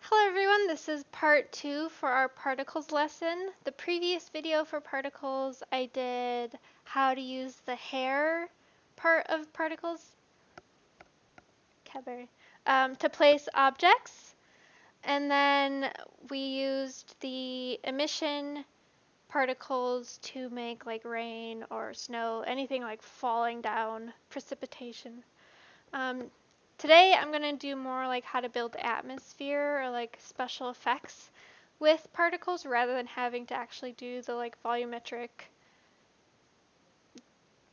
Hello everyone, this is part 2 for our particles lesson. The previous video for particles I did how to use the hair part of particles to place objects, and then we used the emission particles to make like rain or snow, anything like falling down, precipitation. Today I'm going to do more like how to build atmosphere or like special effects with particles rather than having to actually do the like volumetric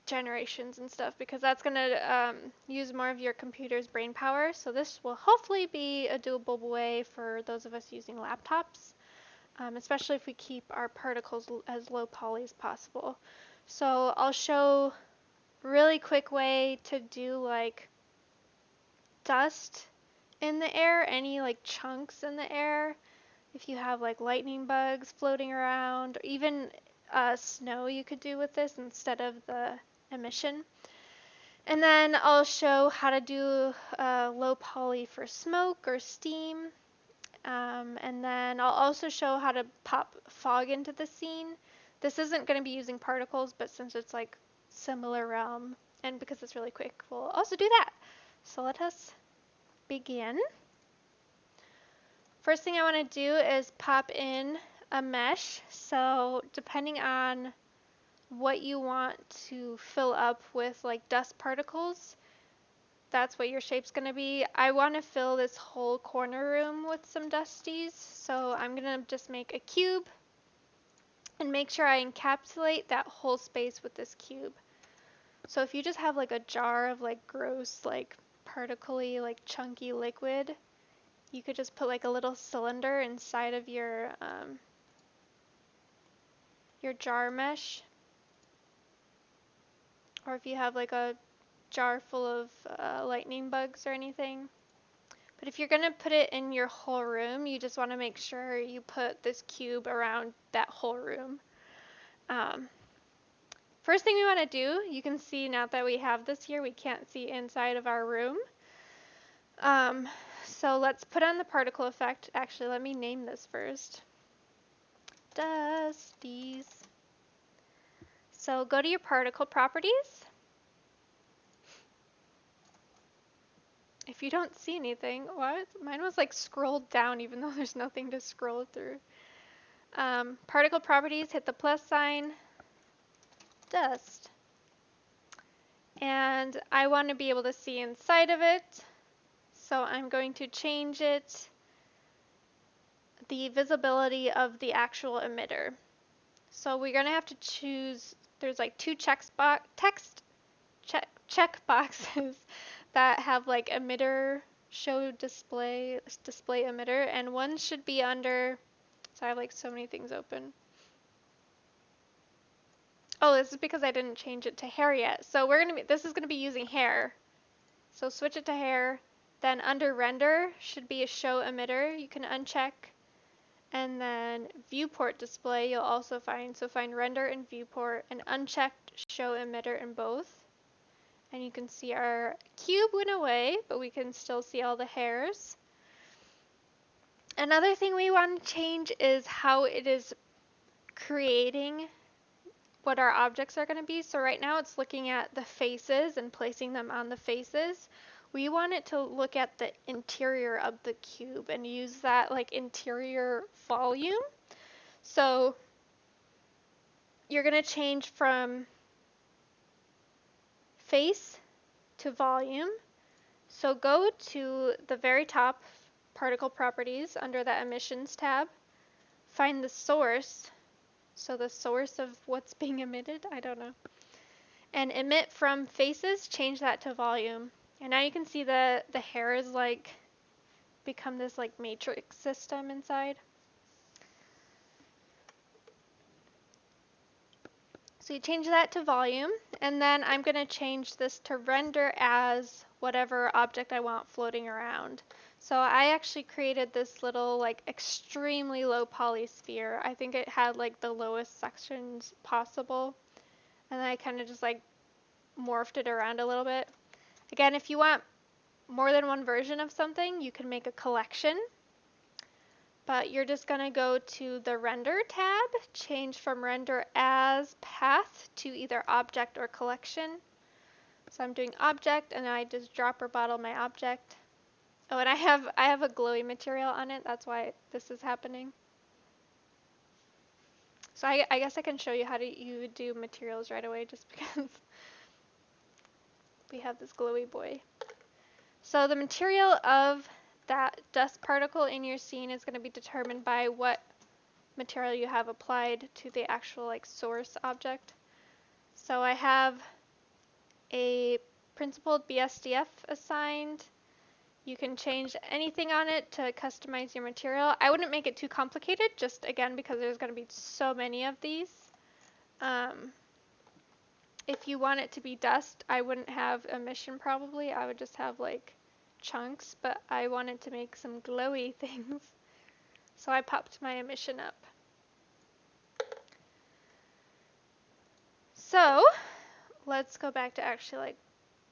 generations and stuff, because that's going to use more of your computer's brain power. So this will hopefully be a doable way for those of us using laptops, especially if we keep our particles as low poly as possible. So I'll show a really quick way to do like dust in the air, any like chunks in the air. If you have like lightning bugs floating around, or even snow, you could do with this instead of the emission. And then I'll show how to do low poly for smoke or steam. And then I'll also show how to pop fog into the scene. This isn't going to be using particles, but since it's like similar realm and because it's really quick, we'll also do that. So let us begin. First thing I want to do is pop in a mesh. So depending on what you want to fill up with like dust particles, that's what your shape's going to be. I want to fill this whole corner room with some dusties, so I'm going to just make a cube and make sure I encapsulate that whole space with this cube. So if you just have like a jar of like gross like particly like chunky liquid, you could just put like a little cylinder inside of your jar mesh. Or if you have like a jar full of lightning bugs or anything. But if you're going to put it in your whole room, you just want to make sure you put this cube around that whole room. First thing we want to do, you can see now that we have this here, we can't see inside of our room. So let's put on the particle effect. Actually, let me name this first. Dusties. So go to your particle properties. If you don't see anything, what? Mine was like scrolled down even though there's nothing to scroll through. Particle properties, hit the plus sign, dust. And I want to be able to see inside of it, so I'm going to change it, the visibility of the actual emitter. So we're going to have to choose, there's like two check boxes that have like emitter, show display emitter, and one should be under, so I have like so many things open. Oh, this is because I didn't change it to hair yet. So this is going to be using hair. So switch it to hair. Then under render should be a show emitter. You can uncheck. And then viewport display you'll also find. So find render and viewport and unchecked show emitter in both. And you can see our cube went away, but we can still see all the hairs. Another thing we want to change is how it is creating what our objects are going to be. So right now it's looking at the faces and placing them on the faces. We want it to look at the interior of the cube and use that like interior volume. So you're going to change from face to volume. So go to the very top, particle properties, under that emissions tab, find the source. So the source of what's being emitted, I don't know. And emit from faces, change that to volume. And now you can see the hair is like become this like matrix system inside. So you change that to volume, and then I'm going to change this to render as whatever object I want floating around. So I actually created this little like extremely low poly sphere. I think it had like the lowest sections possible. And then I kind of just like morphed it around a little bit. Again, if you want more than one version of something, you can make a collection. but you're just going to go to the Render tab, change from Render As Path to either Object or Collection. So I'm doing Object, and I just drop or bottle my object. Oh, and I have a glowy material on it, that's why this is happening. So I guess I can show you how you would do materials right away just because we have this glowy boy. So the material of that dust particle in your scene is going to be determined by what material you have applied to the actual like source object. So I have a principled BSDF assigned. You can change anything on it to customize your material. I wouldn't make it too complicated, just again because there's going to be so many of these. If you want it to be dust, I wouldn't have emission probably. I would just have like chunks, but I wanted to make some glowy things. So I popped my emission up. So let's go back to actually like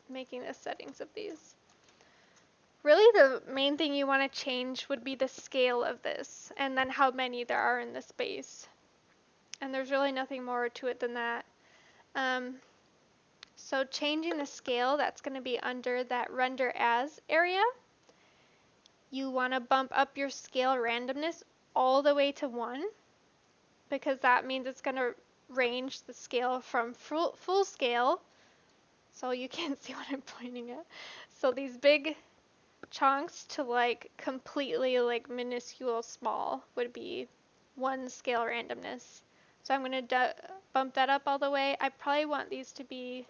making the settings of these. Really the main thing you want to change would be the scale of this and then how many there are in the space. And there's really nothing more to it than that. So changing the scale, that's going to be under that Render As area. You want to bump up your scale randomness all the way to 1 because that means it's going to range the scale from full scale. So you can't see what I'm pointing at. So these big chunks to like completely like minuscule small would be 1 scale randomness. So I'm going to bump that up all the way. I probably want these to be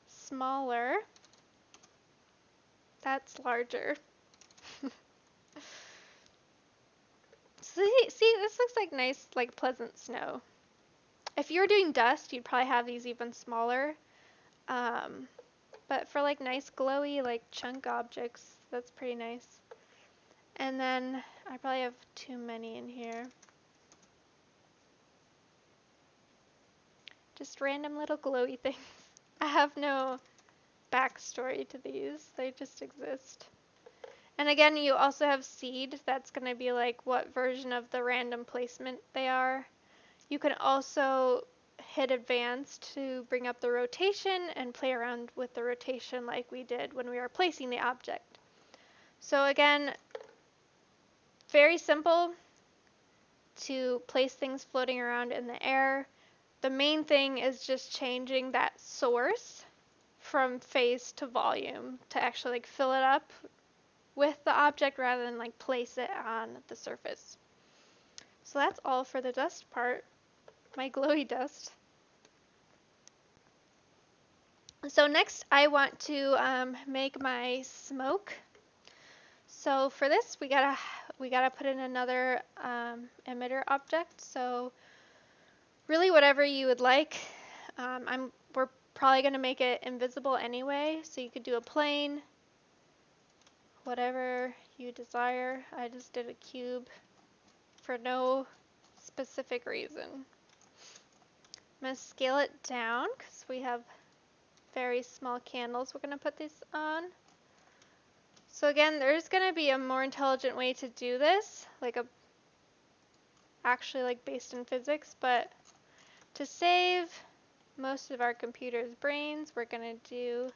smaller. That's larger. See, this looks like nice, like pleasant snow. If you were doing dust, you'd probably have these even smaller. But for like nice glowy, like chunk objects, that's pretty nice. And then I probably have too many in here. Just random little glowy things. I have no backstory to these, they just exist. And again, you also have seed, that's going to be like what version of the random placement they are. You can also hit advance to bring up the rotation and play around with the rotation like we did when we were placing the object. So again, very simple to place things floating around in the air. The main thing is just changing that source from phase to volume to actually like fill it up with the object rather than like place it on the surface. So that's all for the dust part, my glowy dust. So next I want to make my smoke. So for this we gotta put in another emitter object. So really whatever you would like. We're probably gonna make it invisible anyway, so you could do a plane, whatever you desire. I just did a cube for no specific reason. I'm gonna scale it down because we have very small candles we're gonna put this on. So again, there's gonna be a more intelligent way to do this, like actually like based in physics, but to save most of our computer's brains, we're gonna do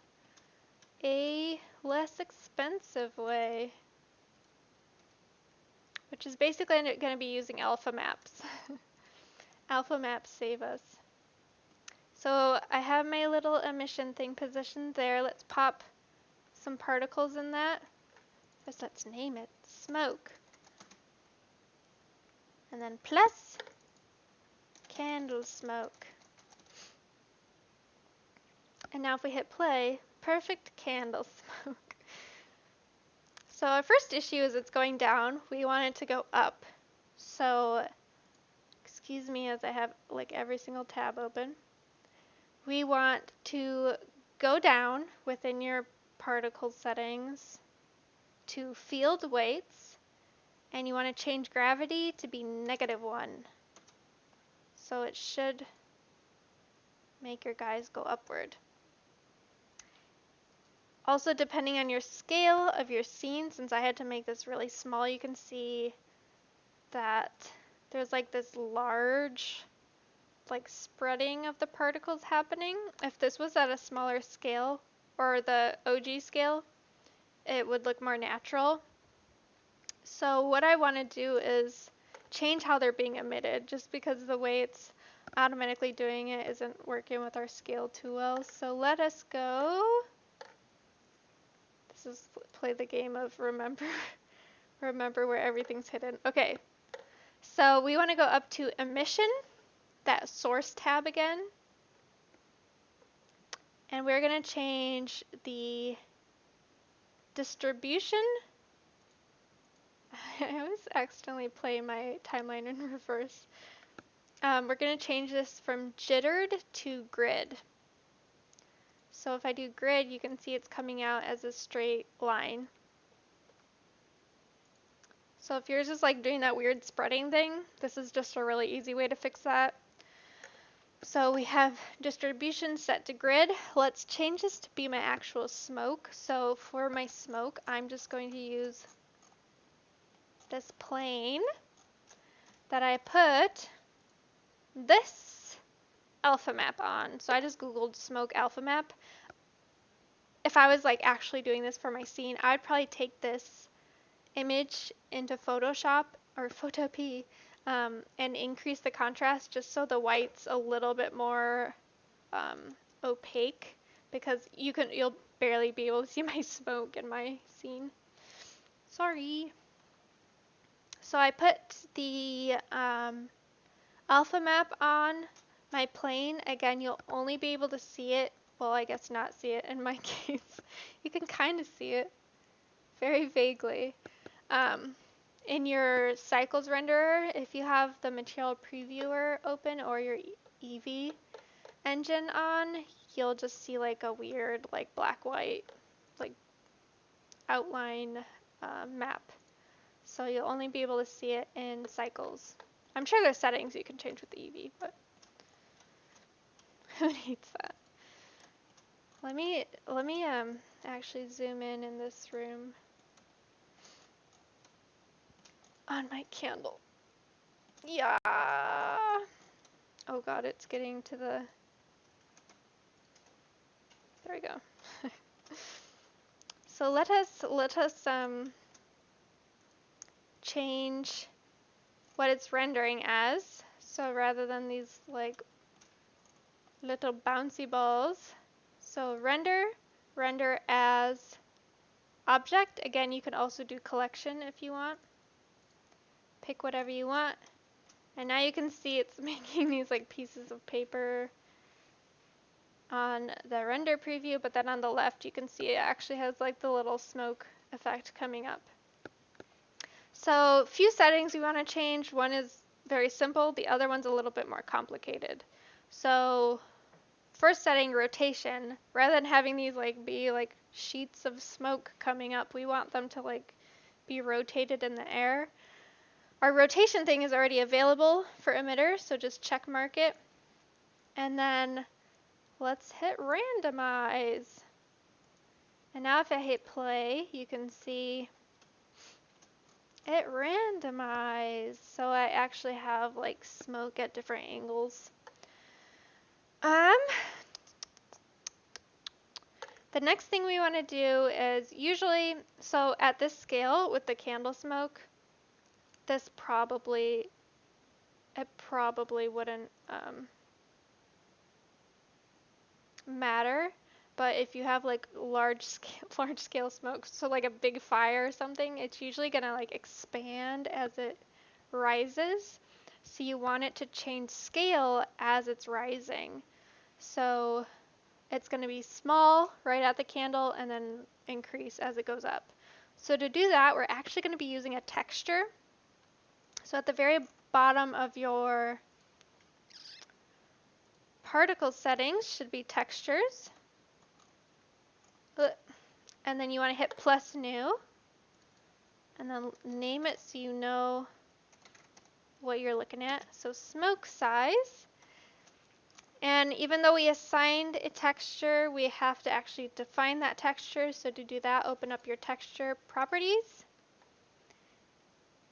a less expensive way, which is basically gonna be using alpha maps. Alpha maps save us. So I have my little emission thing positioned there. Let's pop some particles in that. First, let's name it smoke. And then plus candle smoke. And now if we hit play, perfect candle smoke. So our first issue is it's going down. We want it to go up. So, excuse me as I have like every single tab open. We want to go down within your particle settings to field weights, and you want to change gravity to be -1. So it should make your guys go upward. Also, depending on your scale of your scene, since I had to make this really small, you can see that there's like this large like spreading of the particles happening. If this was at a smaller scale or the OG scale, it would look more natural. So what I want to do is change how they're being emitted, just because the way it's automatically doing it isn't working with our scale too well. So let us go. This is play the game of remember remember where everything's hidden. Okay. So we want to go up to emission, that source tab again. And we're going to change the distribution. I always accidentally play my timeline in reverse. We're going to change this from jittered to grid. So if I do grid, you can see it's coming out as a straight line. So if yours is like doing that weird spreading thing, this is just a really easy way to fix that. So we have distribution set to grid. Let's change this to be my actual smoke. So for my smoke, I'm just going to use this plane that I put this alpha map on. So I just googled smoke alpha map. If I was like actually doing this for my scene, I'd probably take this image into Photoshop or Photopea and increase the contrast just so the white's a little bit more opaque, because you'll barely be able to see my smoke in my scene. Sorry. So I put the alpha map on my plane. Again, you'll only be able to see it, well, I guess not see it in my case. You can kind of see it very vaguely. In your cycles renderer, if you have the material previewer open or your EV engine on, you'll just see like a weird like black white like outline map. So you'll only be able to see it in cycles. I'm sure there's settings you can change with the EV, but who needs that? Let me actually zoom in this room on my candle. Yeah. Oh god, it's getting to the. There we go. So let us change what it's rendering as. So rather than these like little bouncy balls, so render as object. Again, you can also do collection if you want. Pick whatever you want. And now you can see it's making these like pieces of paper on the render preview, but then on the left you can see it actually has like the little smoke effect coming up. So few settings we want to change. One is very simple, the other one's a little bit more complicated. So first setting, rotation. Rather than having these like be like sheets of smoke coming up, we want them to like be rotated in the air. Our rotation thing is already available for emitter, so just check mark it. And then let's hit randomize. And now if I hit play, you can see it randomized. So I actually have like smoke at different angles. The next thing we want to do is usually, so at this scale with the candle smoke, it probably wouldn't matter. But if you have like large scale smoke, so like a big fire or something, it's usually gonna like expand as it rises. So you want it to change scale as it's rising. So it's going to be small right at the candle and then increase as it goes up. So to do that, we're actually going to be using a texture. So at the very bottom of your particle settings should be textures. And then you want to hit plus new. And then name it so you know what you're looking at. So smoke size. And even though we assigned a texture, we have to actually define that texture. So to do that, open up your texture properties.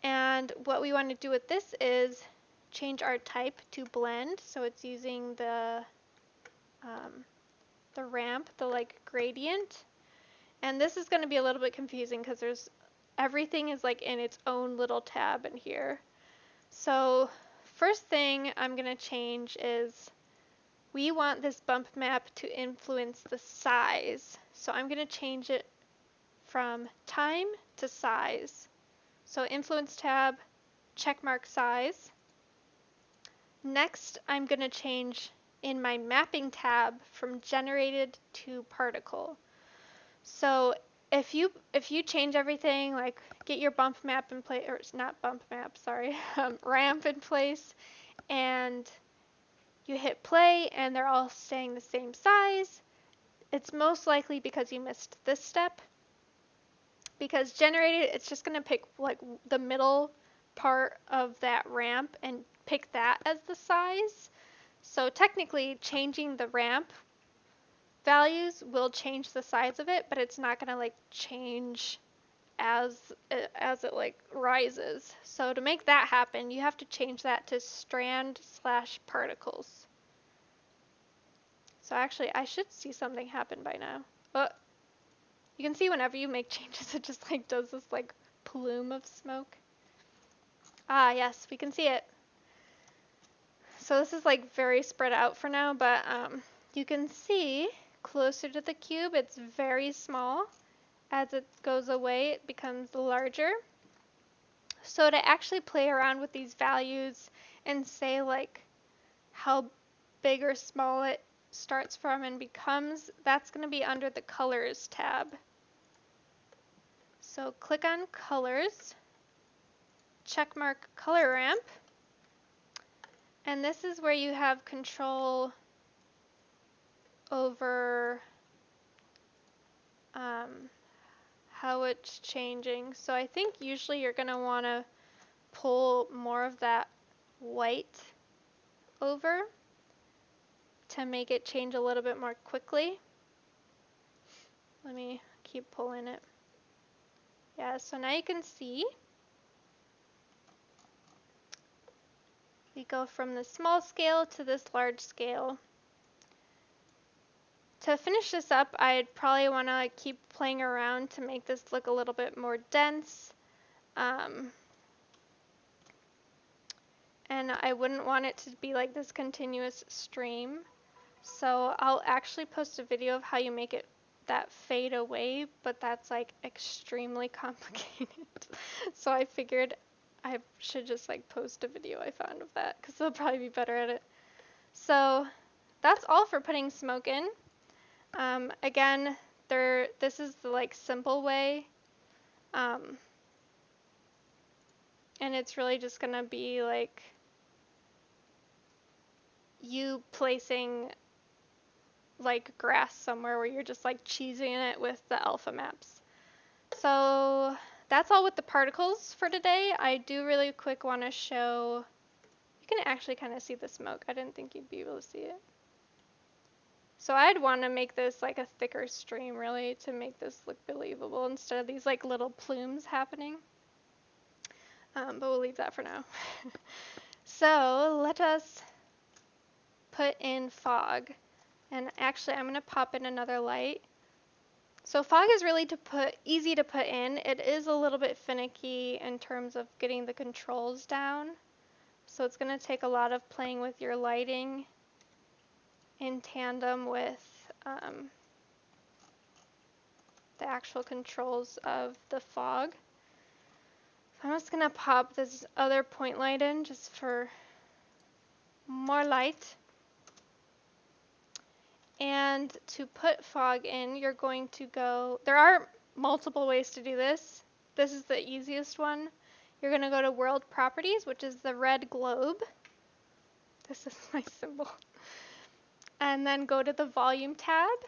And And what we want to do with this is change our type to blend, so it's using the ramp, the like gradient. And this is going to be a little bit confusing because everything is like in its own little tab in here. So first thing I'm going to change is we want this bump map to influence the size. So I'm going to change it from time to size. So influence tab, checkmark size. Next, I'm going to change in my mapping tab from generated to particle. So if you change everything, like get your bump map in place, or it's not bump map, sorry, ramp in place, and you hit play and they're all staying the same size, it's most likely because you missed this step. Because generated, it's just going to pick like the middle part of that ramp and pick that as the size. So technically changing the ramp values will change the size of it, but it's not going to like change as it like rises. So to make that happen, you have to change that to strand/particles. So actually, I should see something happen by now. But you can see whenever you make changes, it just like does this like plume of smoke. Ah, yes, we can see it. So this is like very spread out for now, but you can see closer to the cube, it's very small. As it goes away, it becomes larger. So to actually play around with these values and say like how big or small it starts from and becomes, that's going to be under the colors tab. So click on colors, checkmark color ramp, and this is where you have control over how it's changing. So I think usually you're going to want to pull more of that white over to make it change a little bit more quickly. Let me keep pulling it. Yeah, so now you can see we go from the small scale to this large scale. To finish this up, I'd probably want to keep playing around to make this look a little bit more dense. And I wouldn't want it to be like this continuous stream. So I'll actually post a video of how you make it that fade away, but that's like extremely complicated. So I figured I should just like post a video I found of that because they'll probably be better at it. So that's all for putting smoke in. Again, this is the like simple way. And it's really just gonna be like you placing like grass somewhere where you're just like cheesing it with the alpha maps. So that's all with the particles for today. I do really quick want to show, you can actually kind of see the smoke. I didn't think you'd be able to see it. So I'd want to make this like a thicker stream really to make this look believable instead of these like little plumes happening. But we'll leave that for now. So let us put in fog. And actually I'm going to pop in another light. So fog is really easy to put in. It is a little bit finicky in terms of getting the controls down. So it's going to take a lot of playing with your lighting in tandem with the actual controls of the fog. So I'm just going to pop this other point light in just for more light. And to put fog in, you're going to go, there are multiple ways to do this. This is the easiest one. You're going to go to World Properties, which is the red globe. This is my symbol. And then go to the Volume tab.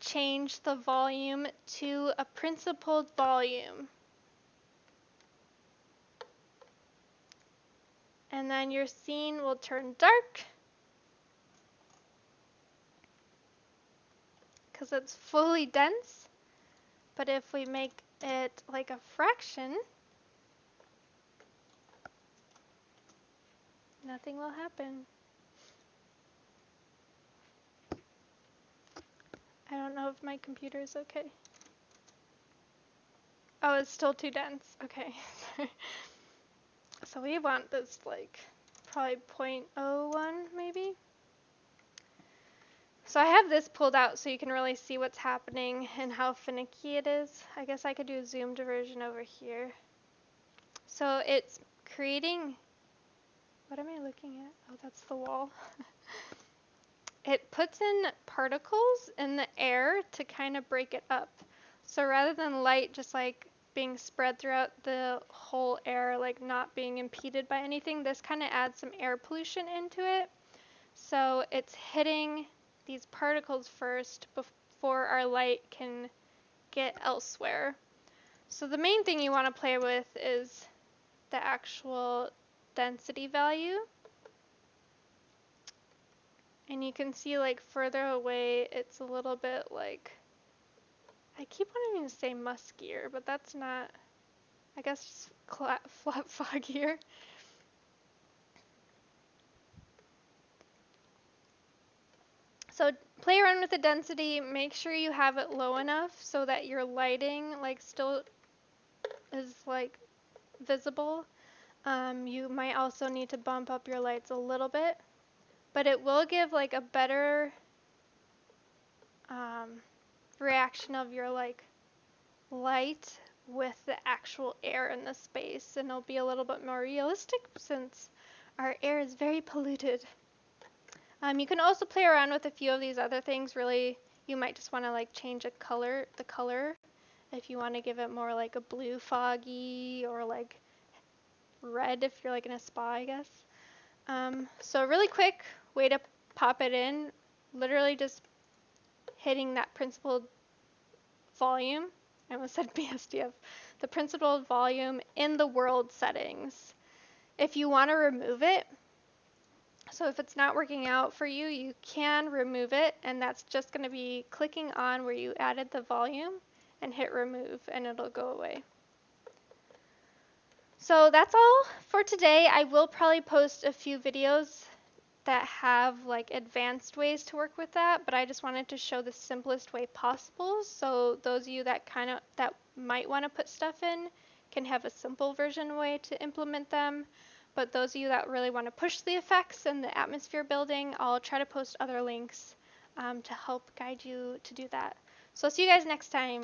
Change the volume to a principled volume. And then your scene will turn dark because it's fully dense. But if we make it like a fraction, nothing will happen. I don't know if my computer is okay. Oh, it's still too dense. Okay. So we want this like probably 0.01 maybe. So I have this pulled out so you can really see what's happening and how finicky it is. I guess I could do a zoomed version over here. So it's creating, what am I looking at? Oh, that's the wall. It puts in particles in the air to kind of break it up. So rather than light just like being spread throughout the whole air, like not being impeded by anything, this kind of adds some air pollution into it. So it's hitting these particles first before our light can get elsewhere. So the main thing you want to play with is the actual density value. And you can see like further away, it's a little bit like, I keep wanting to say muskier, but that's not, I guess flat foggier. So play around with the density, make sure you have it low enough so that your lighting like still is like visible. You might also need to bump up your lights a little bit, but it will give like a better reaction of your like light with the actual air in the space, and it'll be a little bit more realistic since our air is very polluted. You can also play around with a few of these other things. Really, you might just want to like change the color if you want to give it more like a blue foggy or like red if you're like in a spa, I guess. So really quick way to pop it in, literally just hitting that principled volume. I almost said BSDF. The principled volume in the world settings. If you want to remove it, so if it's not working out for you, you can remove it, and that's just going to be clicking on where you added the volume and hit remove, and it'll go away. So that's all for today. I will probably post a few videos that have like advanced ways to work with that, but I just wanted to show the simplest way possible. So those of you that might want to put stuff in can have a simple version way to implement them. But those of you that really want to push the effects and the atmosphere building, I'll try to post other links to help guide you to do that. So I'll see you guys next time.